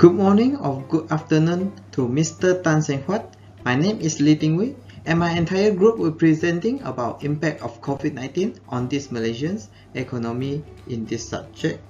Good morning or good afternoon to Mr. Tan Seng Huat. My name is Ting Wei, and my entire group will be presenting about impact of COVID-19 on this Malaysian's economy in this subject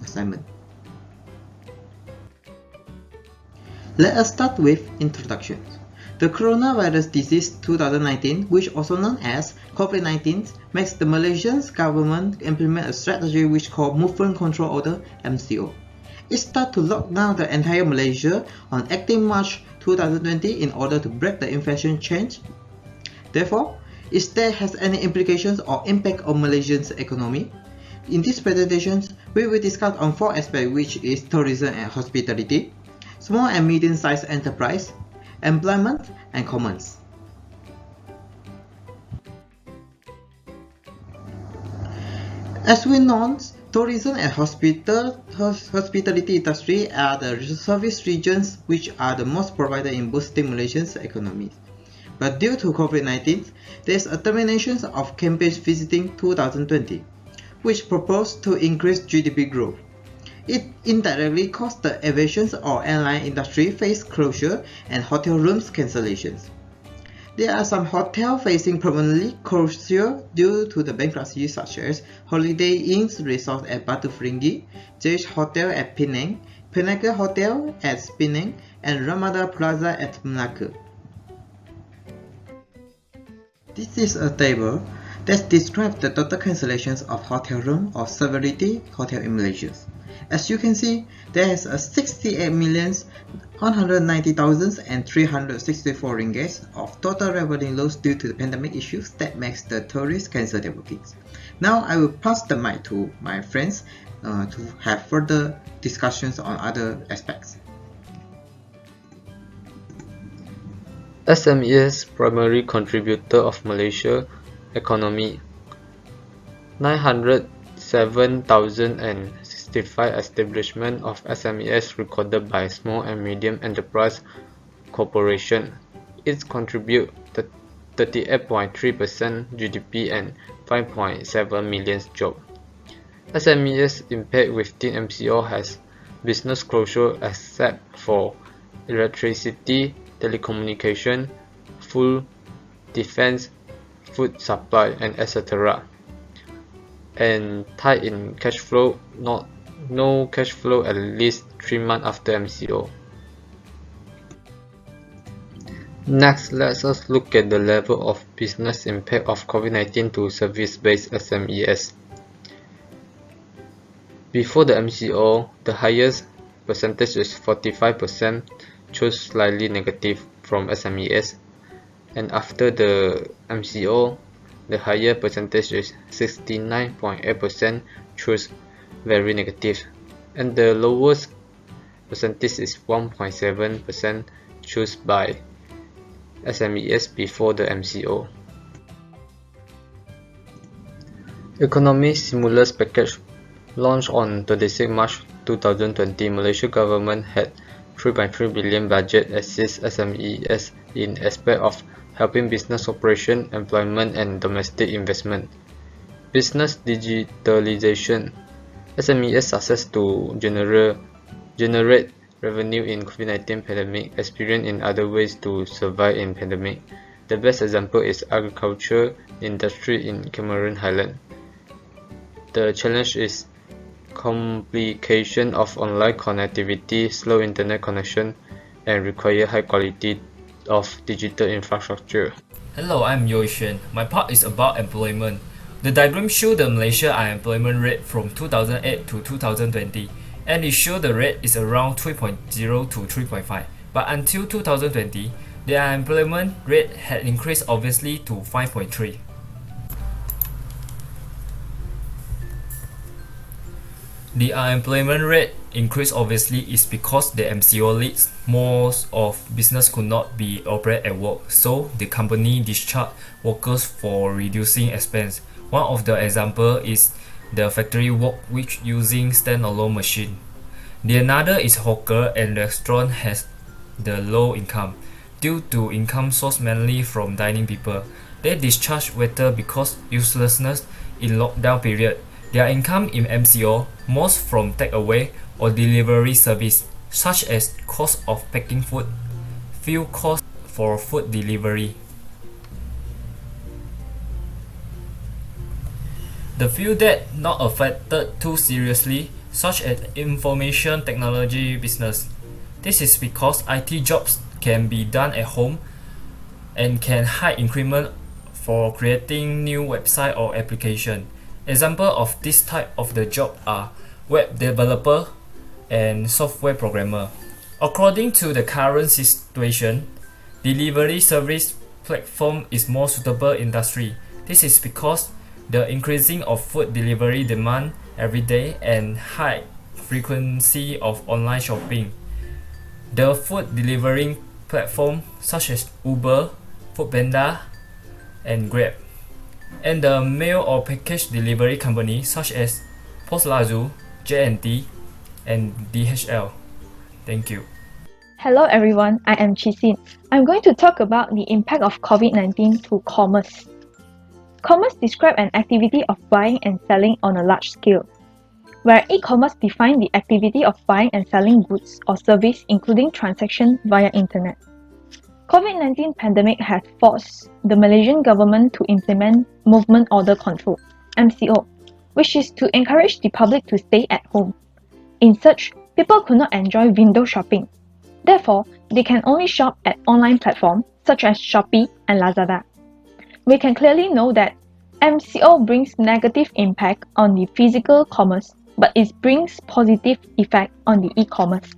assignment. Let us start with introductions. The coronavirus disease 2019, which also known as COVID-19, makes the Malaysian government implement a strategy which called Movement Control Order (MCO). It started to lock down the entire Malaysia on 18 March 2020 in order to break the infection chain. Therefore, if there has any implications or impact on Malaysia's economy, in these presentations, we will discuss on 4 aspects, which is tourism and hospitality, small and medium-sized enterprise, employment, and commons. As we know, tourism and hospitality industry are the service regions which are the most provided in boosting Malaysia's economy. But due to COVID-19, there is a termination of campaign visiting 2020, which proposed to increase GDP growth. It indirectly caused the aviation or airline industry face closure and hotel rooms cancellations. There are some hotels facing permanently closure due to the bankruptcy, such as Holiday Inn's Resort at Batu Ferringhi, Jade Hotel at Penang, Pinnacle Hotel at Penang, and Ramada Plaza at Melaka. This is a table that describes the total cancellations of hotel room or severity hotel in Malaysia. As you can see, there is a 68,190,364 ringgit of total revenue loss due to the pandemic issues that makes the tourists cancel their bookings. Now I will pass the mic to my friends to have further discussions on other aspects. SMEs primary contributor of Malaysia economy, 907,065 establishment of SMEs recorded by Small and Medium Enterprise Corporation. It contribute 38.3% GDP and 5.7 million jobs. SMEs impact within MCO has business closure except for electricity, telecommunication, food, defense, food supply, and etc. And tied in cash flow, no cash flow at least 3 months after MCO. Next, let us look at the level of business impact of COVID-19 to service-based SMEs. Before the MCO, the highest percentage is 45%, chose slightly negative from SMEs, and after the MCO, the higher percentage is 69.8%, chose very negative, and the lowest percentage is 1.7%, chose by SMEs before the MCO. Economy stimulus package launched on 26 March 2020. Malaysia government had 3.3 billion budget assist SMEs in aspect of helping business operation, employment, and domestic investment. Business digitalization. SMEs success to generate revenue in COVID-19 pandemic, experience in other ways to survive in pandemic. The best example is agriculture industry in Cameron Highland. The challenge is complication of online connectivity, slow internet connection, and require high quality of digital infrastructure. Hello, I'm Yeo Yi Shiuan. My part is about employment. The diagram shows the Malaysia unemployment rate from 2008 to 2020, and it shows the rate is around 3.0 to 3.5. But until 2020, the unemployment rate had increased obviously to 5.3. The unemployment rate increase obviously is because the MCO leads most of business could not be operated at work, so the company discharged workers for reducing expense. One of the example is the factory work which using standalone machine. The another is hawker and restaurant has the low income. Due to income source mainly from dining people, they discharge waiter because uselessness in lockdown period. Their income in MCO most from takeaway or delivery service. such as cost of packing food, fuel costs for food delivery. The few that not affected too seriously, such as information technology business. This is because IT jobs can be done at home and can high increment for creating new website or application. Example of this type of the job are web developer and software programmer. According to the current situation, delivery service platform is more suitable industry. This is because the increasing of food delivery demand every day and high frequency of online shopping. The food delivering platform such as Uber, Foodpanda, and Grab, and the mail or package delivery company such as Postlazu, J&T, and DHL. Thank you. Hello everyone, I am Loo Chze Xin. I'm going to talk about the impact of COVID-19 to commerce. Commerce describes an activity of buying and selling on a large scale, where e-commerce defines the activity of buying and selling goods or service including transactions via internet. COVID-19 pandemic has forced the Malaysian government to implement Movement Order Control, MCO, which is to encourage the public to stay at home. In such, people could not enjoy window shopping. Therefore, they can only shop at online platforms such as Shopee and Lazada. We can clearly know that MCO brings negative impact on the physical commerce, but it brings positive effect on the e-commerce.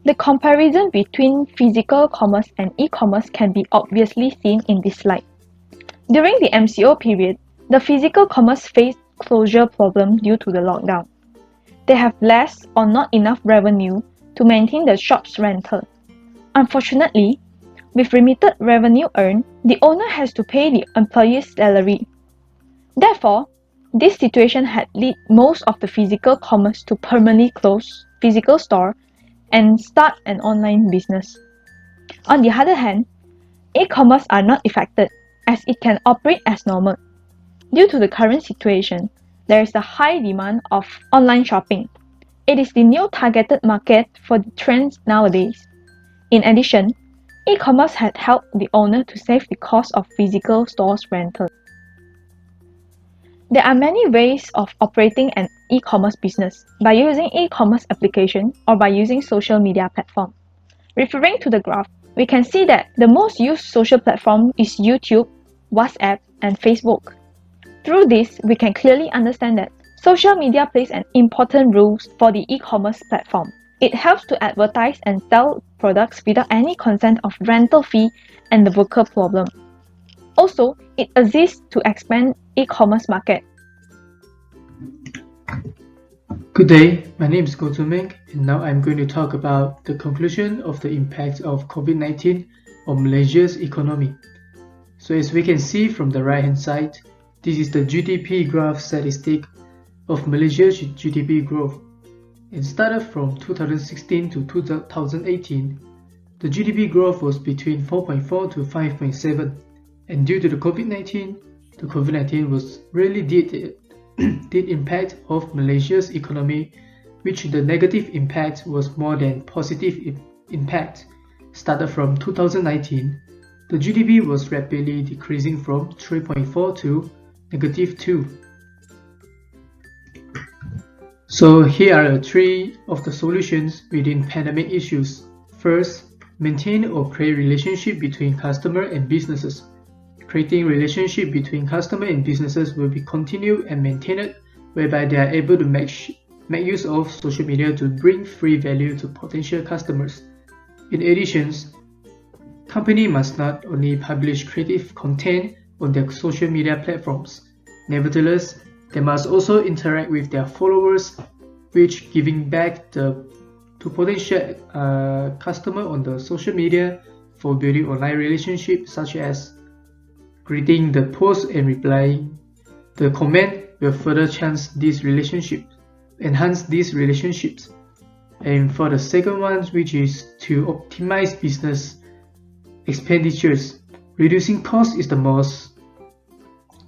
The comparison between physical commerce and e-commerce can be obviously seen in this slide. During the MCO period, the physical commerce faced closure problems due to the lockdown. They have less or not enough revenue to maintain the shop's rental. Unfortunately, with limited revenue earned, the owner has to pay the employee's salary. Therefore, this situation had led most of the physical commerce to permanently close physical store and start an online business. On the other hand, e-commerce are not affected as it can operate as normal. Due to the current situation, there is a high demand of online shopping. It is the new targeted market for the trends nowadays. In addition, e-commerce had helped the owner to save the cost of physical stores rental. There are many ways of operating an e-commerce business by using e-commerce application or by using social media platform. Referring to the graph, we can see that the most used social platform is YouTube, WhatsApp, and Facebook. Through this, we can clearly understand that social media plays an important role for the e-commerce platform. It helps to advertise and sell products without any consent of rental fee and the worker problem. Also, it assists to expand e-commerce market. Good day, my name is Goh Choon Meng, and now I'm going to talk about the conclusion of the impact of COVID-19 on Malaysia's economy. So as we can see from the right hand side, this is the GDP graph statistic of Malaysia's GDP growth. It started from 2016 to 2018. The GDP growth was between 4.4 to 5.7, and due to the COVID-19 was really did impact of Malaysia's economy, which the negative impact was more than positive impact. Started from 2019, the GDP was rapidly decreasing from 3.4 to -2. So here are three of the solutions within pandemic issues. First, maintain or create relationship between customer and businesses. Creating relationship between customer and businesses will be continued and maintained, whereby they are able to make use of social media to bring free value to potential customers. In addition, company must not only publish creative content on their social media platforms. Nevertheless, they must also interact with their followers, which giving back to potential customer on the social media for building online relationships, such as greeting the post and replying the comment will further enhance these relationships. And for the second one, which is to optimize business expenditures, reducing costs is the most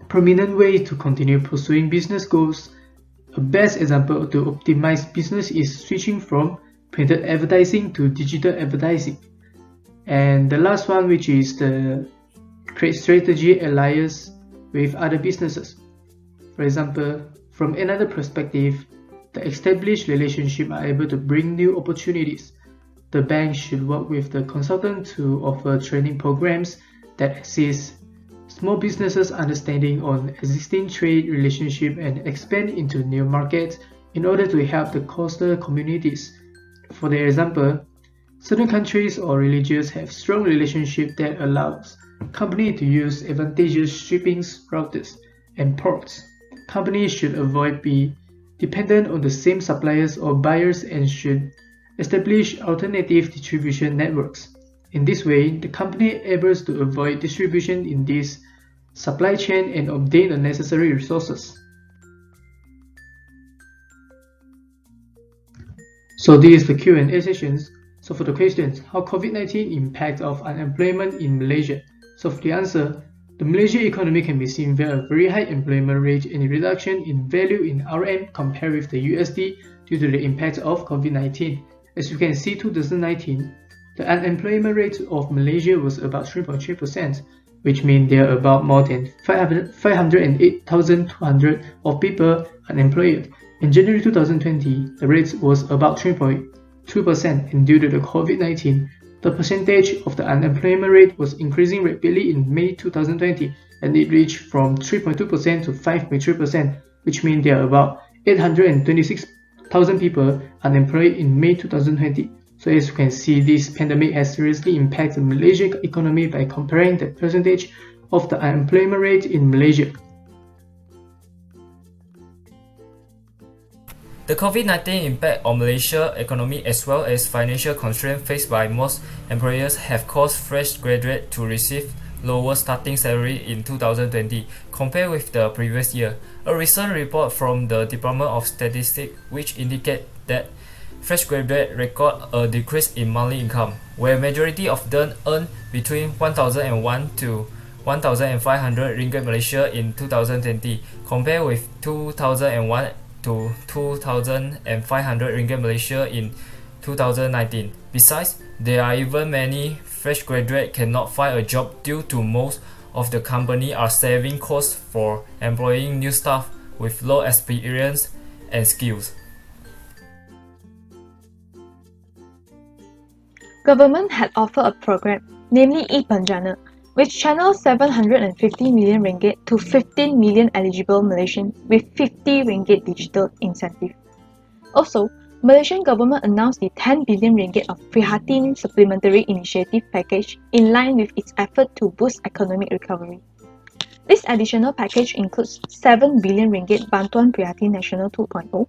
prominent way to continue pursuing business goals. A best example to optimize business is switching from printed advertising to digital advertising. And the last one, which is the create strategy alliance with other businesses. For example, from another perspective, the established relationship are able to bring new opportunities. The bank should work with the consultant to offer training programs that assist small businesses understanding on existing trade relationship and expand into new markets in order to help the coastal communities. For the example, certain countries or regions have strong relationship that allows companies to use advantageous shipping routes and ports. Companies should avoid being dependent on the same suppliers or buyers and should establish alternative distribution networks. In this way, the company able to avoid distribution in this supply chain and obtain the necessary resources. So this is the Q&A sessions. So for the questions, how COVID-19 impact of unemployment in Malaysia? So for the answer, the Malaysian economy can be seen via a very high employment rate and a reduction in value in RM compared with the USD due to the impact of COVID-19. As you can see, 2019, the unemployment rate of Malaysia was about 3.3%, which means there are about more than 508,200 of people unemployed. In January 2020, the rate was about 3.2%, and due to the COVID-19, the percentage of the unemployment rate was increasing rapidly in May 2020, and it reached from 3.2% to 5.3%, which means there are about 826,000 people unemployed in May 2020. So as you can see, this pandemic has seriously impacted the Malaysian economy by comparing the percentage of the unemployment rate in Malaysia. The COVID-19 impact on Malaysia's economy as well as financial constraints faced by most employers have caused fresh graduates to receive lower starting salary in 2020 compared with the previous year. A recent report from the Department of Statistic which indicate that fresh graduates record a decrease in monthly income, where majority of them earn between 1,001 to 1,500 ringgit Malaysia in 2020 compared with 2,001 to 2,500 ringgit Malaysia in 2019. Besides, there are even many fresh graduates cannot find a job due to most of the company are saving costs for employing new staff with low experience and skills. Government had offered a program, namely e-Penjana, which channels 750 million ringgit to 15 million eligible Malaysians with 50 ringgit digital incentive. Also, Malaysian government announced the 10 billion ringgit of Prihatin Supplementary Initiative package in line with its effort to boost economic recovery. This additional package includes 7 billion ringgit Bantuan Prihatin Nasional 2.0,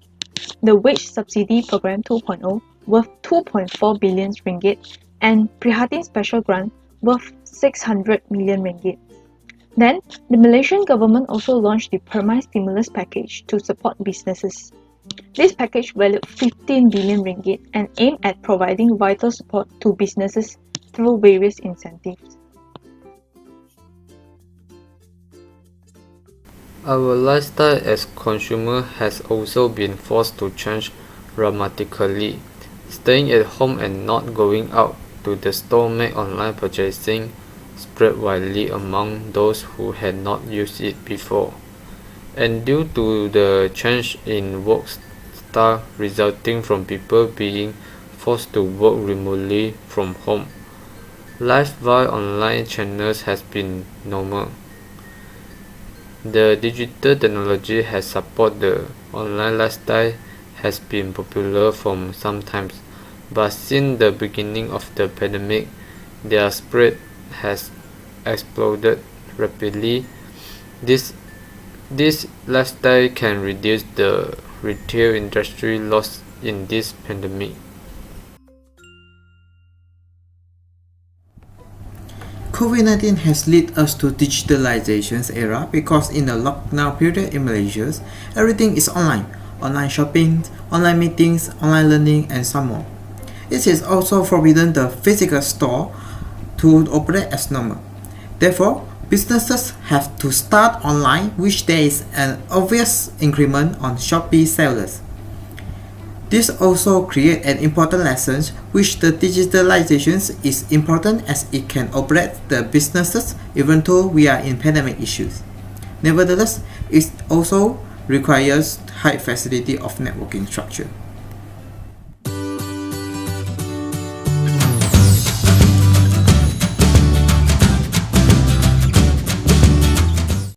the Wage Subsidy Program 2.0 worth 2.4 billion ringgit, and Prihatin Special Grant worth 600 million ringgit. Then, the Malaysian government also launched the Permai Stimulus Package to support businesses. This package valued 15 billion ringgit and aimed at providing vital support to businesses through various incentives. Our lifestyle as consumers has also been forced to change dramatically. Staying at home and not going out to the store made online purchasing spread widely among those who had not used it before. And due to the change in work style resulting from people being forced to work remotely from home, life via online channels has been normal. The digital technology has supported the online lifestyle has been popular for some time, but since the beginning of the pandemic, their spread has exploded rapidly. This lifestyle can reduce the retail industry loss in this pandemic. COVID-19 has led us to digitalization's era because in the lockdown period in Malaysia, everything is online. Online shopping, online meetings, online learning, and some more. It is also forbidden the physical store to operate as normal. Therefore, businesses have to start online, which there is an obvious increment on Shopee sellers. This also creates an important lesson which the digitalization is important as it can operate the businesses even though we are in pandemic issues. Nevertheless, it also requires high facility of networking structure.